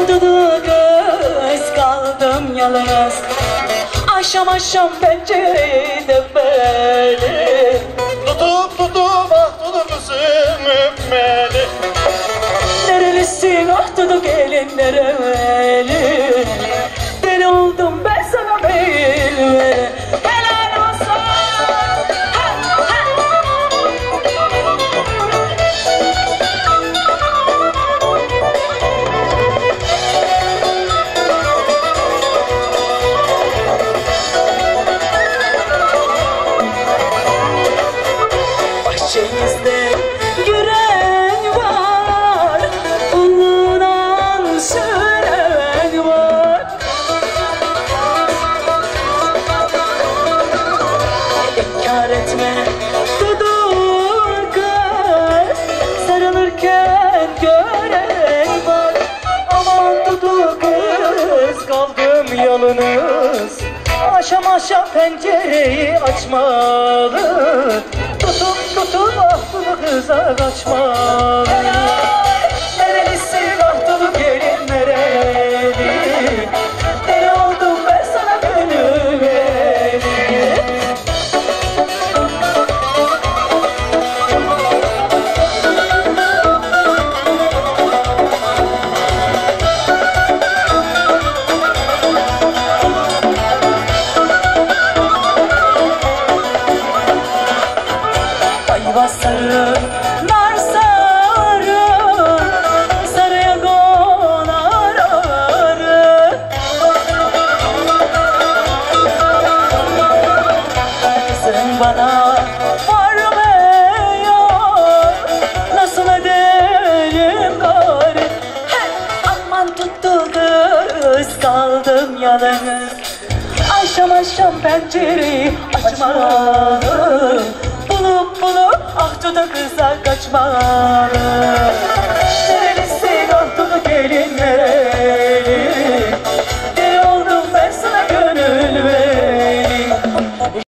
Dudu kız kaldım yalnız. Akşam akşam pencerede beni Tutup ah Dudu kızım öpmeli. Nerelisin ah Dudu gelin nereli? Deli oldum ben sana meyil. Helal olsun. Bahçemizde güren var, bulunan süren var. İnkar etme Dudu kız, sarılırken gören var. Aman Dudu kız kaldım yalnız. Aşam aşam pencereyi açmalı. Tutup ah Dudu kıza kaçmalı. Nerelisin ah Dudu gelin nereli? Deli oldum ben sana gönül vereli. Ayva sarı, nar sarı, sarıya konar arı. Kızım bana varmıyor, nasıl ederim gari? Hey, aman tuttu kız kaldım yalnız. Akşam akşam pencereyi açmalı. Bulup ah Dudu kıza kaçmalı.